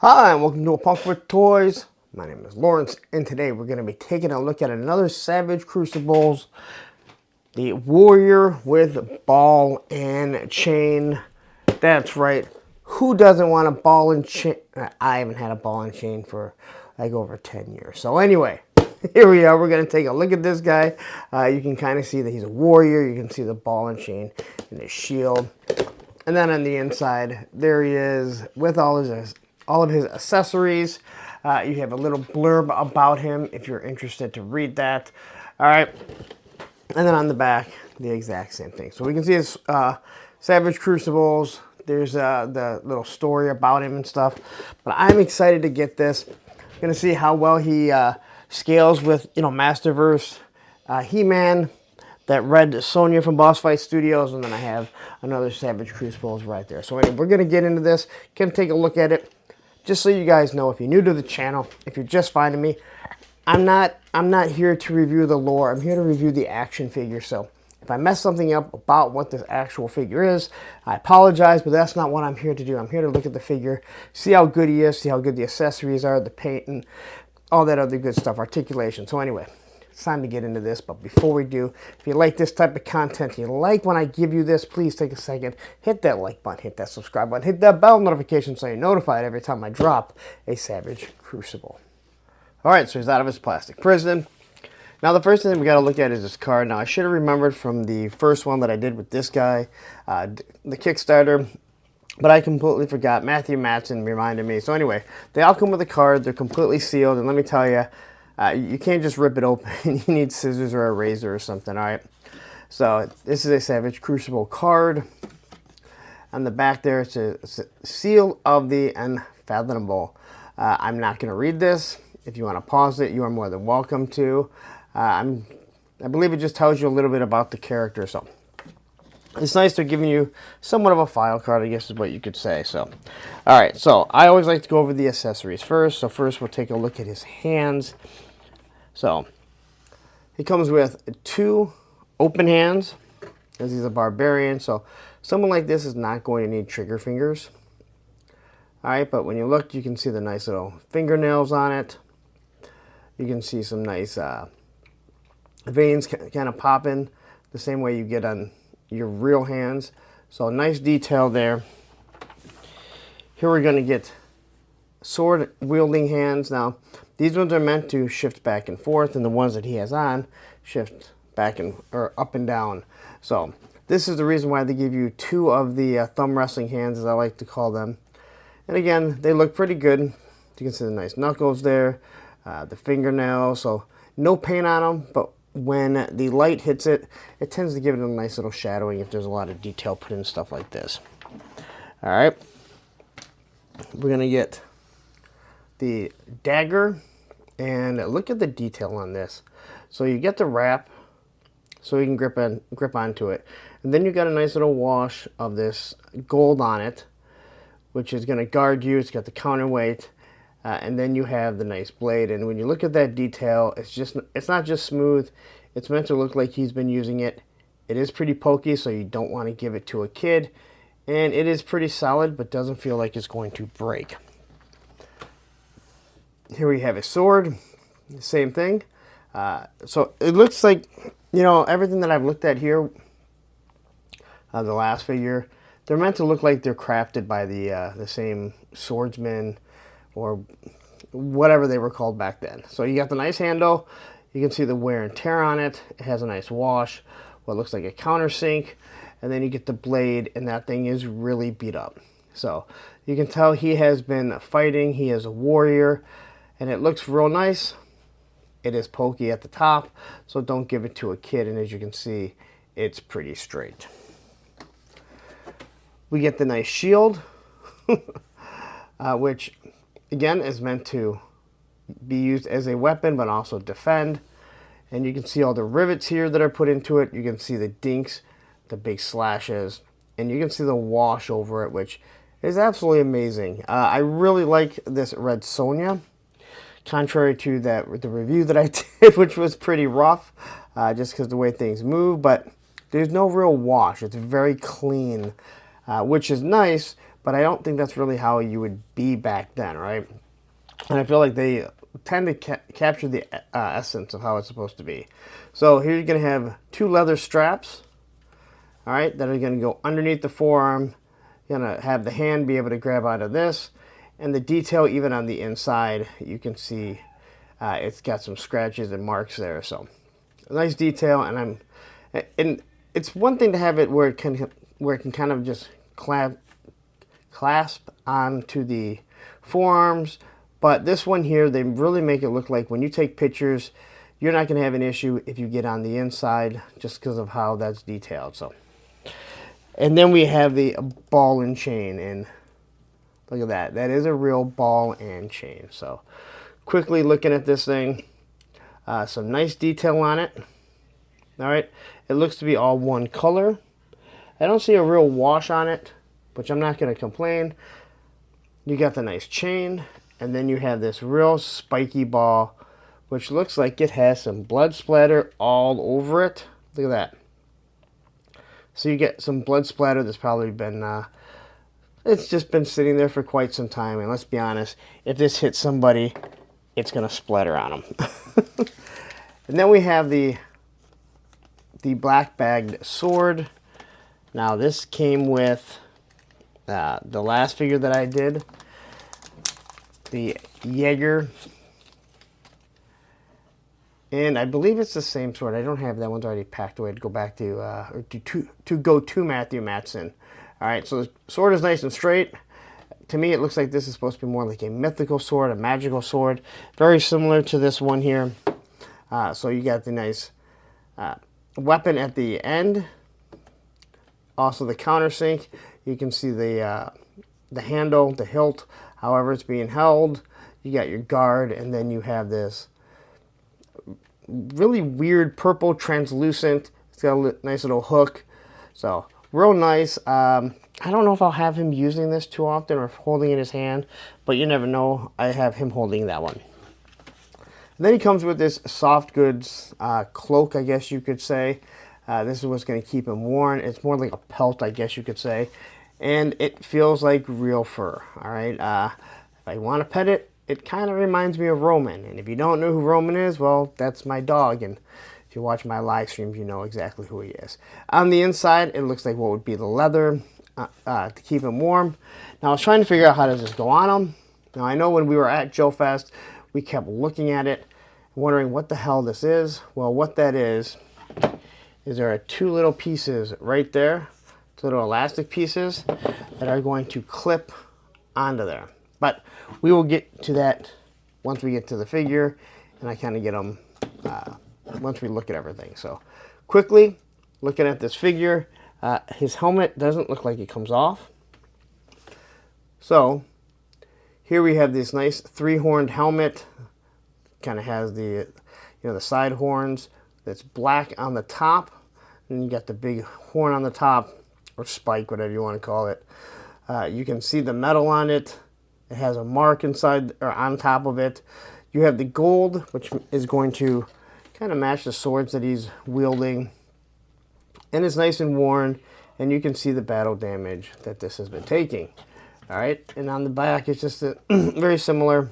Hi, and welcome to A Punk with Toys. My name is Lawrence, and today we're going to be taking a look at another Savage Crucibles, the Warrior with ball and chain. That's right. Who doesn't want a ball and chain? I haven't had a ball and chain for like over 10 years. So anyway, here we are. We're going to take a look at this guy. You can kind of see that he's a warrior. You can see the ball and chain and his shield. And then on the inside, there he is with all of his accessories. You have a little blurb about him if you're interested to read that. All right. And then on the back, the exact same thing. So we can see his Savage Crucibles. There's the little story about him and stuff. But I'm excited to get this. Going to see how well he scales with, Masterverse, He-Man, that red Sonya from Boss Fight Studios, and then I have another Savage Crucibles right there. So anyway, we're going to get into this. Going to take a look at it. Just so you guys know, if you're new to the channel, if you're just finding me, I'm not here to review the lore. I'm here to review the action figure. So if I mess something up about what this actual figure is, I apologize, but that's not what I'm here to do. I'm here to look at the figure, see how good he is, see how good the accessories are, the paint, and all that other good stuff, articulation. So anyway, it's time to get into this, but before we do, if you like this type of content, you like when I give you this, please take a second, hit that like button, hit that subscribe button, hit that bell notification so you're notified every time I drop a Savage Crucible. Alright, so he's out of his plastic prison. Now the first thing we got to look at is his card. Now I should have remembered from the first one that I did with this guy, the Kickstarter, but I completely forgot. Matthew Matson reminded me. So anyway, they all come with a card, they're completely sealed, and let me tell you, you can't just rip it open. You need scissors or a razor or something, all right? So this is a Savage Crucible card. On the back there, it's a seal of the unfathomable. I'm not going to read this. If you want to pause it, you are more than welcome to. I believe it just tells you a little bit about the character. So it's nice they're giving you somewhat of a file card, I guess is what you could say. So, all right. So I always like to go over the accessories first. So first we'll take a look at his hands. So he comes with 2 open hands, because he's a barbarian. So someone like this is not going to need trigger fingers. All right, but when you look, you can see the nice little fingernails on it. You can see some nice veins kind of popping the same way you get on your real hands. So nice detail there. Here we're going to get sword wielding hands. Now these ones are meant to shift back and forth, and the ones that he has on shift back or up and down. So this is the reason why they give you 2 of the thumb wrestling hands, as I like to call them. And again, they look pretty good. You can see the nice knuckles there, the fingernails. So no paint on them, but when the light hits it, it tends to give it a nice little shadowing if there's a lot of detail put in stuff like this. All right, we're gonna get the dagger, and look at the detail on this. So you get the wrap, so you can grip onto it, and then you got a nice little wash of this gold on it, which is going to guard you. It's got the counterweight, and then you have the nice blade. And when you look at that detail, it's not just smooth. It's meant to look like he's been using it. It is pretty pokey, so you don't want to give it to a kid. And it is pretty solid, but doesn't feel like it's going to break. Here we have a sword. Same thing. So it looks like, everything that I've looked at here, the last figure, they're meant to look like they're crafted by the same swordsman or whatever they were called back then. So you got the nice handle. You can see the wear and tear on it. It has a nice wash, what looks like a countersink. And then you get the blade, and that thing is really beat up. So you can tell he has been fighting. He is a warrior, and it looks real nice. It is pokey at the top, so don't give it to a kid. And as you can see, it's pretty straight. We get the nice shield, which, again, is meant to be used as a weapon, but also defend. And you can see all the rivets here that are put into it. You can see the dinks, the big slashes, and you can see the wash over it, which is absolutely amazing. I really like this red Sonya, contrary to the review that I did, which was pretty rough, just because the way things move. But there's no real wash. It's very clean. Which is nice, but I don't think that's really how you would be back then, right? And I feel like they tend to capture the essence of how it's supposed to be. So here you're going to have 2 leather straps, all right, that are going to go underneath the forearm. You're going to have the hand be able to grab onto this, and the detail even on the inside, you can see it's got some scratches and marks there. So a nice detail, and it's one thing to have it where it can kind of just clasp onto the forearms, but this one here, they really make it look like when you take pictures, you're not going to have an issue if you get on the inside, just because of how that's detailed. So, and then we have the ball and chain, and look at that. That is a real ball and chain. So quickly looking at this thing, some nice detail on it. All right, it looks to be all one color. I don't see a real wash on it, which I'm not going to complain. You got the nice chain, and then you have this real spiky ball, which looks like it has some blood splatter all over it. Look at that. So you get some blood splatter that's probably been, it's just been sitting there for quite some time. And let's be honest, if this hits somebody, it's going to splatter on them. And then we have the black bagged sword. Now this came with the last figure that I did, the Jaeger, and I believe it's the same sword. I don't have that one's already packed away to go back to or to go to Matthew Matson. All right, so the sword is nice and straight. To me, it looks like this is supposed to be more like a mythical sword, a magical sword, very similar to this one here. So you got the nice weapon at the end. Also the countersink. You can see the handle, the hilt, however it's being held. You got your guard, and then you have this really weird purple translucent. It's got a nice little hook. So real nice. I don't know if I'll have him using this too often or holding it in his hand, but you never know. I have him holding that one. And then he comes with this soft goods cloak, I guess you could say. This is what's going to keep him warm. It's more like a pelt, I guess you could say. And it feels like real fur, all right? If I want to pet it, it kind of reminds me of Roman. And if you don't know who Roman is, well, that's my dog. And if you watch my live streams, you know exactly who he is. On the inside, it looks like what would be the leather to keep him warm. Now, I was trying to figure out how does this go on him. Now, I know when we were at Joe Fest, we kept looking at it, wondering what the hell this is. Well, what that is there are 2 little pieces right there, 2 little elastic pieces that are going to clip onto there. But we will get to that once we get to the figure, and I kind of get them once we look at everything. So quickly looking at this figure, his helmet doesn't look like it comes off. So here we have this nice 3-horned helmet. Kind of has the the side horns. That's black on the top, and you got the big horn on the top, or spike, whatever you want to call it. You can see the metal on it. It has a mark inside or on top of it. You have the gold, which is going to kind of match the swords that he's wielding, and it's nice and worn, and you can see the battle damage that this has been taking. All right, and on the back, it's just very similar.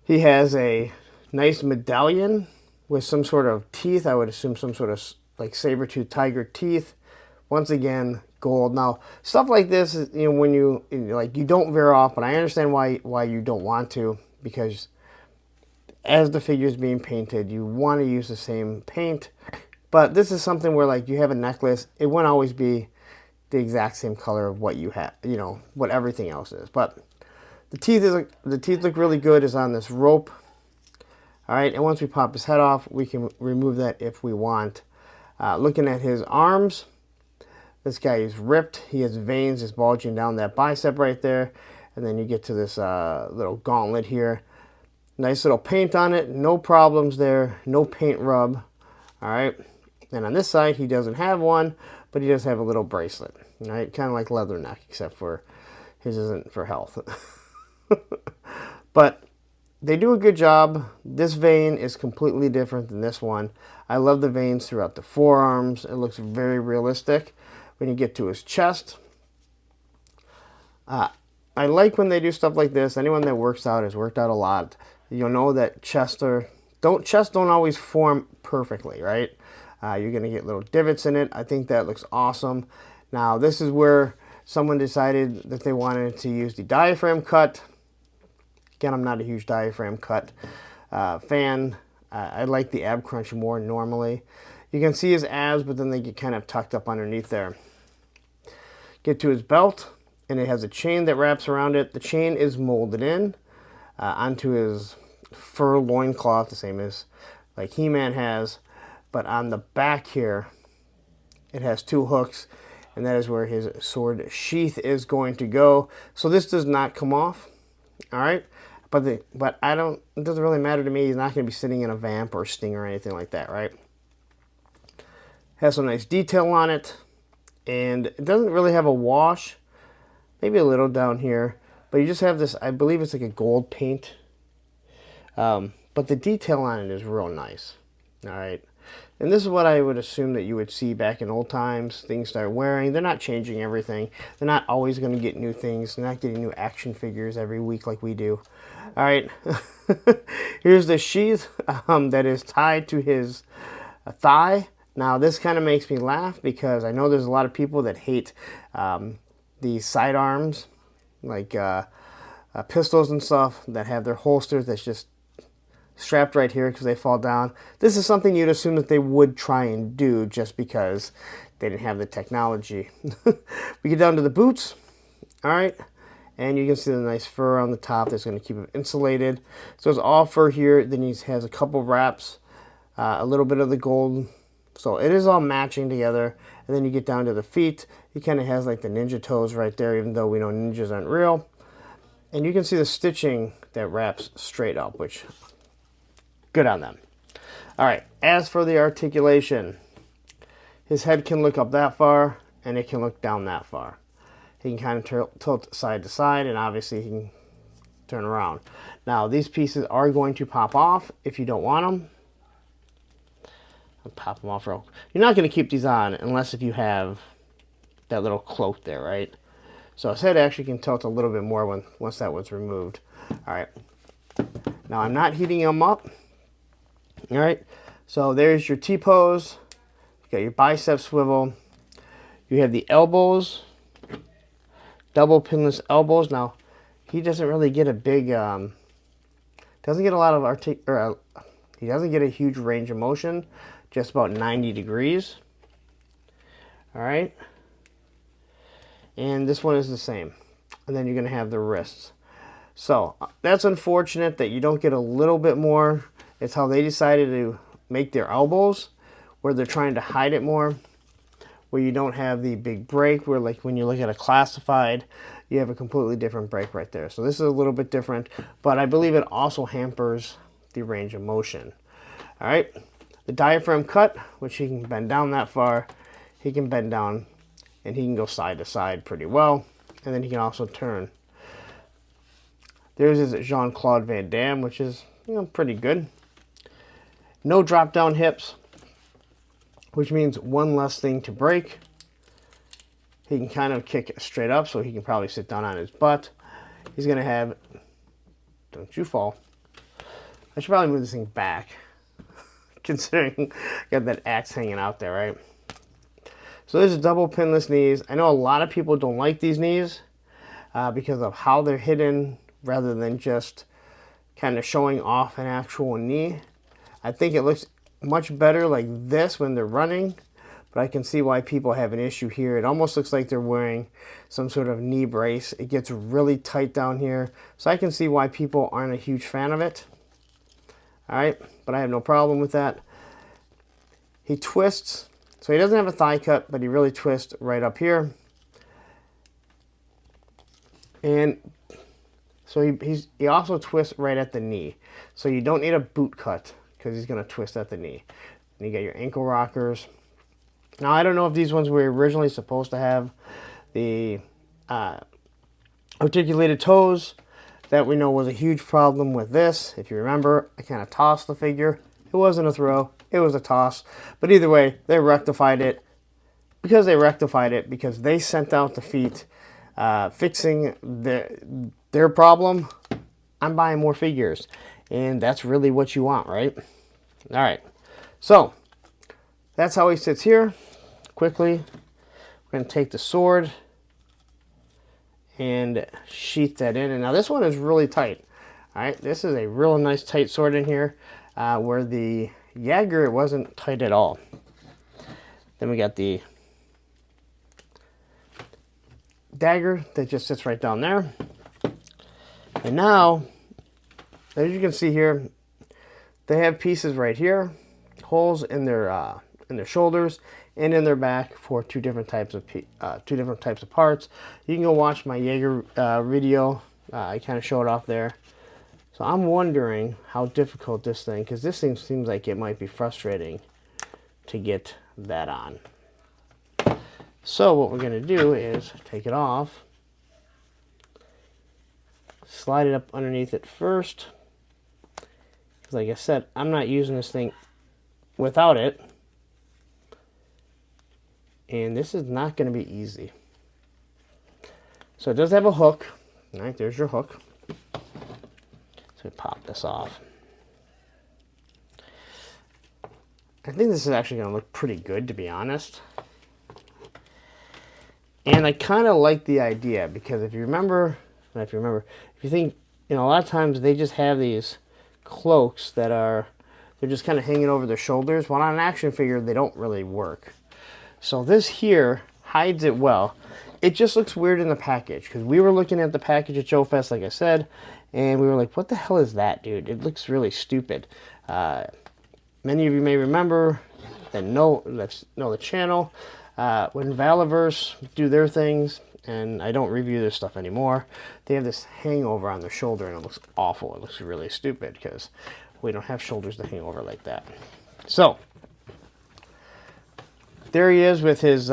He has a nice medallion with some sort of teeth. I would assume some sort of like saber-tooth tiger teeth. Once again, gold. Now, stuff like this is, when you don't veer off, but I understand why you don't want to, because as the figure is being painted, you want to use the same paint. But this is something where you have a necklace, it won't always be the exact same color of what you have, what everything else is. But the teeth look really good. Is on this rope. All right, and once we pop his head off, we can remove that if we want. Looking at his arms, this guy is ripped. He has veins just bulging down that bicep right there. And then you get to this little gauntlet here. Nice little paint on it. No problems there. No paint rub. All right. And on this side, he doesn't have one, but he does have a little bracelet. All right, kind of like Leatherneck, except for his isn't for health. But they do a good job. This vein is completely different than this one. I love the veins throughout the forearms. It looks very realistic, when you get to his chest. I like when they do stuff like this. Anyone that works out has worked out a lot. You'll know that chests don't always form perfectly, right? You're going to get little divots in it. I think that looks awesome. Now, this is where someone decided that they wanted to use the diaphragm cut. Again, I'm not a huge diaphragm cut fan. I like the ab crunch more normally. You can see his abs, but then they get kind of tucked up underneath there. Get to his belt, and it has a chain that wraps around it. The chain is molded in onto his fur loincloth, the same as like He-Man has. But on the back here, it has 2 hooks, and that is where his sword sheath is going to go. So this does not come off, all right? But it doesn't really matter to me. He's not going to be sitting in a vamp or a sting or anything like that, right? Has some nice detail on it, and it doesn't really have a wash. Maybe a little down here, but you just have this, I believe it's like a gold paint. But the detail on it is real nice, all right? And this is what I would assume that you would see back in old times. Things start wearing. They're not changing everything. They're not always going to get new things. They're not getting new action figures every week like we do. All right. Here's the sheath that is tied to his thigh. Now, this kind of makes me laugh because I know there's a lot of people that hate these sidearms, like pistols and stuff, that have their holsters that's just strapped right here because they fall down. This is something you'd assume that they would try and do just because they didn't have the technology. We get down to the boots, all right, and you can see the nice fur on the top that's going to keep it insulated. So it's all fur here. Then he has a couple wraps, a little bit of the gold. So it is all matching together. And then you get down to the feet. He kind of has like the ninja toes right there, even though we know ninjas aren't real. And you can see the stitching that wraps straight up, which good on them. All right, as for the articulation, his head can look up that far, and it can look down that far. He can kind of tilt side to side, and obviously he can turn around. Now, these pieces are going to pop off if you don't want them. I'll pop them off real. You're not going to keep these on unless if you have that little cloak there, right? So his head actually can tilt a little bit more once that was removed. All right. Now, I'm not heating them up. All right, so there's your T-pose. You got your bicep swivel. You have the elbows, double pinless elbows. Now, he doesn't really get a big, doesn't get a lot of he doesn't get a huge range of motion, just about 90 degrees. All right, and this one is the same. And then you're gonna have the wrists. So that's unfortunate that you don't get a little bit more. It's how they decided to make their elbows, where they're trying to hide it more, where you don't have the big break, where like when you look at a classified, you have a completely different break right there. So this is a little bit different, but I believe it also hampers the range of motion. All right, the diaphragm cut, which he can bend down that far, he can bend down, and he can go side to side pretty well, and then he can also turn. There's his Jean-Claude Van Damme, which is, you know, pretty good. No drop down hips, which means one less thing to break. He can kind of kick it straight up, so he can probably sit down on his butt. He's going to have, don't you fall. I should probably move this thing back, considering I got that axe hanging out there, right? So there's double pinless knees. I know a lot of people don't like these knees because of how they're hidden rather than just kind of showing off an actual knee. I think it looks much better like this when they're running, but I can see why people have an issue here. It almost looks like they're wearing some sort of knee brace. It gets really tight down here, so I can see why people aren't a huge fan of it. All right, but I have no problem with that. He twists, so he doesn't have a thigh cut, but he really twists right up here. And so he also twists right at the knee. So you don't need a boot cut, because he's going to twist at the knee. And you got your ankle rockers. Now, I don't know if these ones were originally supposed to have the articulated toes. That we know was a huge problem with this. If you remember, I kind of tossed the figure. It wasn't a throw. It was a toss. But either way, they rectified it. because they rectified it, because they sent out the feet fixing their problem, I'm buying more figures. And that's really what you want, right? All right. So that's how he sits here. Quickly, we're going to take the sword and sheath that in. And now this one is really tight. All right, this is a real nice tight sword in here, where the Jaeger, it wasn't tight at all. Then we got the dagger that just sits right down there. And now, as you can see here, they have pieces right here, holes in their shoulders and in their back for two different types of parts. You can go watch my Jaeger video. I kind of show it off there. So I'm wondering how difficult this thing, because this thing seems like it might be frustrating to get that on. So what we're going to do is take it off, slide it up underneath it first. Because like I said, I'm not using this thing without it. And this is not going to be easy. So it does have a hook. All right, there's your hook. So pop this off. I think this is actually going to look pretty good, to be honest. And I kind of like the idea, because if you think, a lot of times they just have these cloaks that they're just kind of hanging over their shoulders. Well, on an action figure, they don't really work. So this here hides it well. It just looks weird in the package, because we were looking at the package at Joe Fest, like I said, and we were like, what the hell is that, dude? It looks really stupid. Many of you may remember that know the channel. When Valiverse do their things, and I don't review their stuff anymore, they have this hangover on their shoulder, and it looks awful. It looks really stupid, because we don't have shoulders to hang over like that. So there he is with his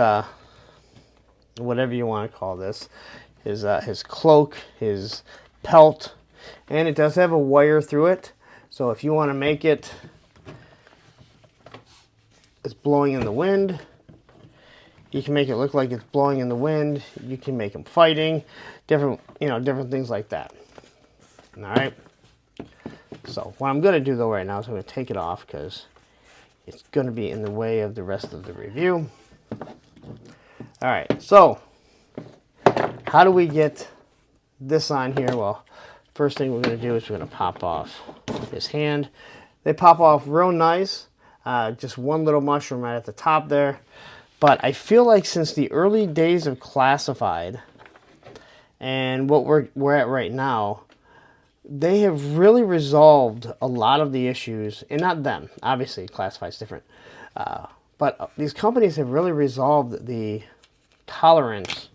whatever you want to call this, his cloak, his pelt, and it does have a wire through it. So if you want to make it, it's blowing in the wind, you can make it look like it's blowing in the wind. You can make them fighting, different things like that. All right. So what I'm going to do though right now is I'm going to take it off, because it's going to be in the way of the rest of the review. All right. So how do we get this on here? Well, first thing we're going to do is we're going to pop off his hand. They pop off real nice. Just one little mushroom right at the top there. But I feel like since the early days of Classified and what we're at right now, they have really resolved a lot of the issues. And not them. Obviously, Classified's different. But these companies have really resolved the tolerance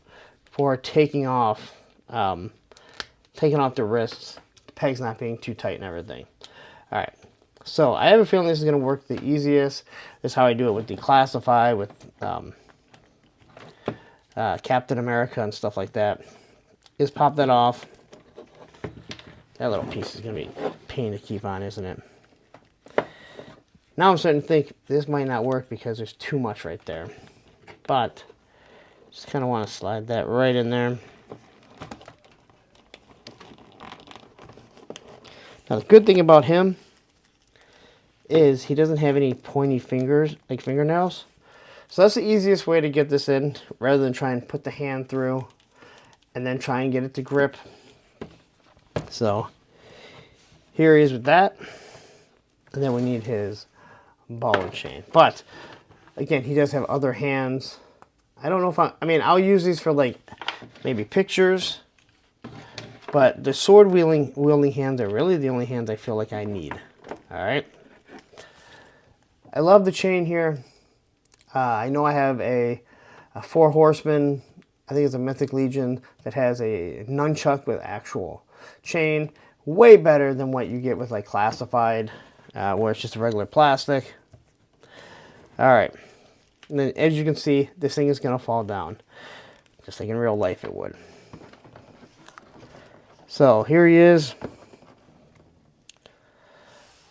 for taking off the wrists, the pegs not being too tight and everything. All right. So I have a feeling this is going to work the easiest. This is how I do it with Declassify, with Captain America and stuff like that. Just pop that off. That little piece is going to be a pain to keep on, isn't it? Now I'm starting to think this might not work because there's too much right there. But just kind of want to slide that right in there. Now the good thing about him is he doesn't have any pointy fingers, like fingernails. So that's the easiest way to get this in, rather than try and put the hand through and then try and get it to grip. So here he is with that. And then we need his ball and chain. But again, he does have other hands. I don't know if I'll use these for like maybe pictures. But the sword wielding hands are really the only hands I feel like I need. All right. I love the chain here. I know I have a 4 Horsemen, I think it's a Mythic Legion, that has a nunchuck with actual chain. Way better than what you get with like Classified, where it's just a regular plastic. All right. And then as you can see, this thing is going to fall down. Just like in real life it would. So here he is.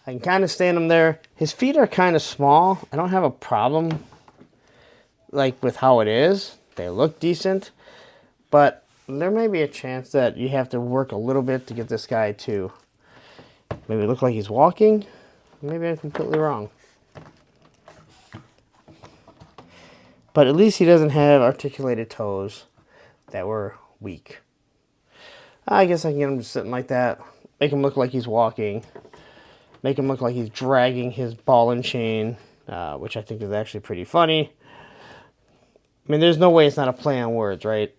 I can kind of stand him there. His feet are kind of small. I don't have a problem like with how it is, they look decent, but there may be a chance that you have to work a little bit to get this guy to maybe look like he's walking. Maybe I'm completely wrong. But at least he doesn't have articulated toes that were weak. I guess I can get him just sitting like that. Make him look like he's walking. Make him look like he's dragging his ball and chain, which I think is actually pretty funny. I mean, there's no way it's not a play on words, right?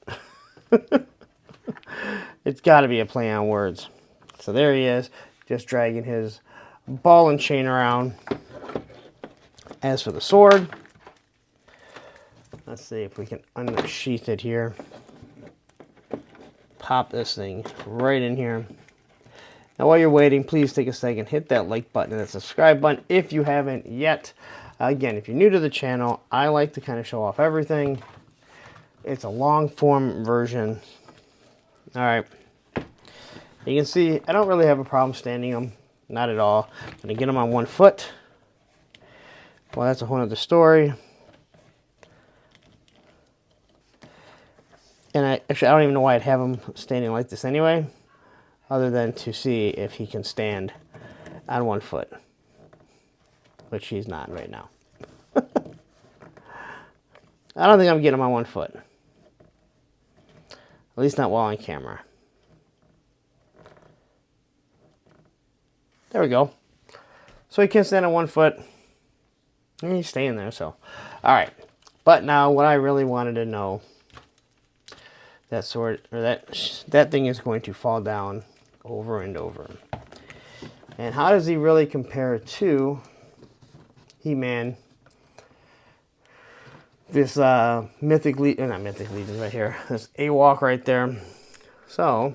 It's got to be a play on words. So there he is, just dragging his ball and chain around. As for the sword, let's see if we can unsheath it here. Pop this thing right in here. Now while you're waiting, please take a second, hit that like button and that subscribe button if you haven't yet. Again, if you're new to the channel, I like to kind of show off everything. It's a long form version. All right. You can see I don't really have a problem standing them. Not at all. I'm going to get them on one foot. Well, that's a whole other story. And I don't even know why I'd have him standing like this anyway, other than to see if he can stand on one foot, which he's not right now. I don't think I'm getting him on one foot. At least not while on camera. There we go. So he can stand on one foot. And he's staying there, so. All right. But now what I really wanted to know, that sword, or that thing is going to fall down over and over. And how does he really compare to He-Man? This Mythic Legion, not Mythic Legion right here. This A-Walk right there. So,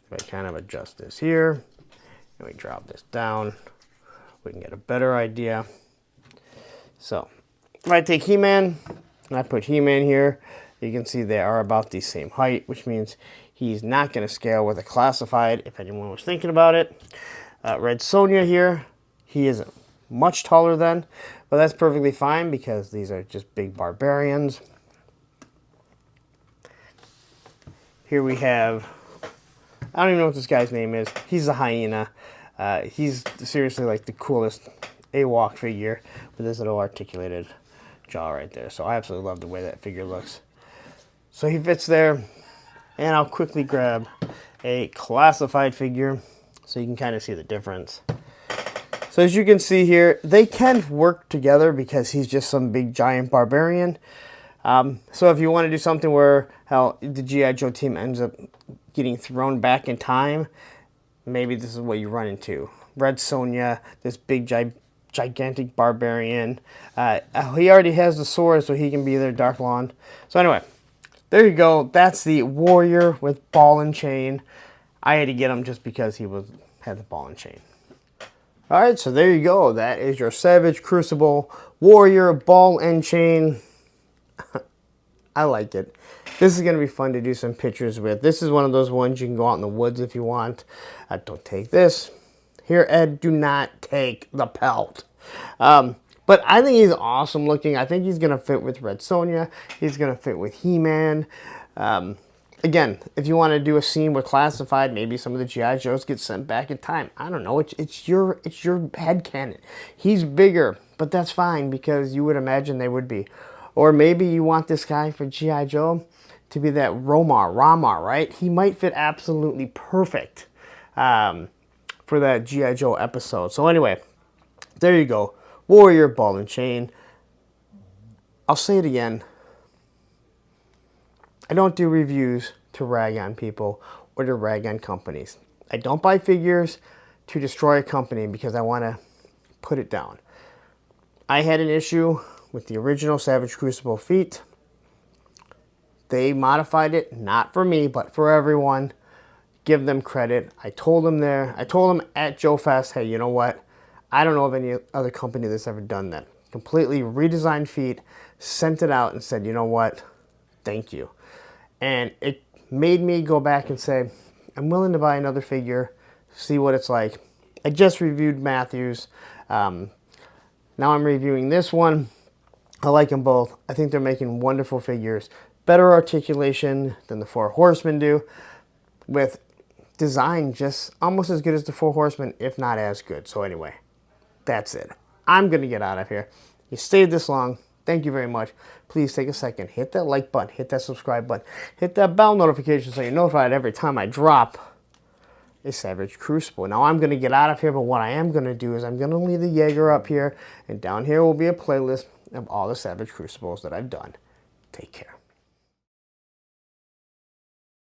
if I kind of adjust this here, and we drop this down, we can get a better idea. So, if I take He-Man, and I put He-Man here, you can see they are about the same height, which means he's not going to scale with a classified, if anyone was thinking about it. Red Sonja here, he isn't much taller than, but that's perfectly fine because these are just big barbarians. Here we have, I don't even know what this guy's name is. He's a hyena. He's seriously like the coolest A-Walk figure with this little articulated jaw right there. So I absolutely love the way that figure looks. So he fits there, and I'll quickly grab a classified figure so you can kind of see the difference. So as you can see here, they can work together because he's just some big giant barbarian. So if you want to do something where how the G.I. Joe team ends up getting thrown back in time, maybe this is what you run into. Red Sonja, this big gigantic barbarian. He already has the sword, so he can be their Dark Lawn. So anyway, there you go. That's the warrior with ball and chain. I had to get him just because he had the ball and chain. All right, so there you go. That is your Savage Crucible warrior ball and chain. I like it. This is going to be fun to do some pictures with. This is one of those ones you can go out in the woods if you want. Don't take this. Here, Ed, do not take the pelt. But I think he's awesome looking. I think he's going to fit with Red Sonja. He's going to fit with He-Man. Again, if you want to do a scene with classified, maybe some of the G.I. Joes get sent back in time. I don't know. It's your headcanon. He's bigger, but that's fine because you would imagine they would be. Or maybe you want this guy for G.I. Joe to be that Rama, right? He might fit absolutely perfect for that G.I. Joe episode. So anyway, there you go. Warrior, ball and chain. I'll say it again. I don't do reviews to rag on people or to rag on companies. I don't buy figures to destroy a company because I want to put it down. I had an issue with the original Savage Crucible feet. They modified it, not for me, but for everyone. Give them credit. I told them at Joe Fest, hey, you know what? I don't know of any other company that's ever done that. Completely redesigned feet, sent it out and said, you know what? Thank you. And it made me go back and say, I'm willing to buy another figure, see what it's like. I just reviewed Matthews. Now I'm reviewing this one. I like them both. I think they're making wonderful figures. Better articulation than the Four Horsemen do, with design just almost as good as the Four Horsemen, if not as good. So anyway, that's it. I'm going to get out of here. You stayed this long. Thank you very much. Please take a second. Hit that like button. Hit that subscribe button. Hit that bell notification so you're notified every time I drop a Savage Crucible. Now I'm going to get out of here, but what I am going to do is I'm going to leave the Jaeger up here, and down here will be a playlist of all the Savage Crucibles that I've done. Take care.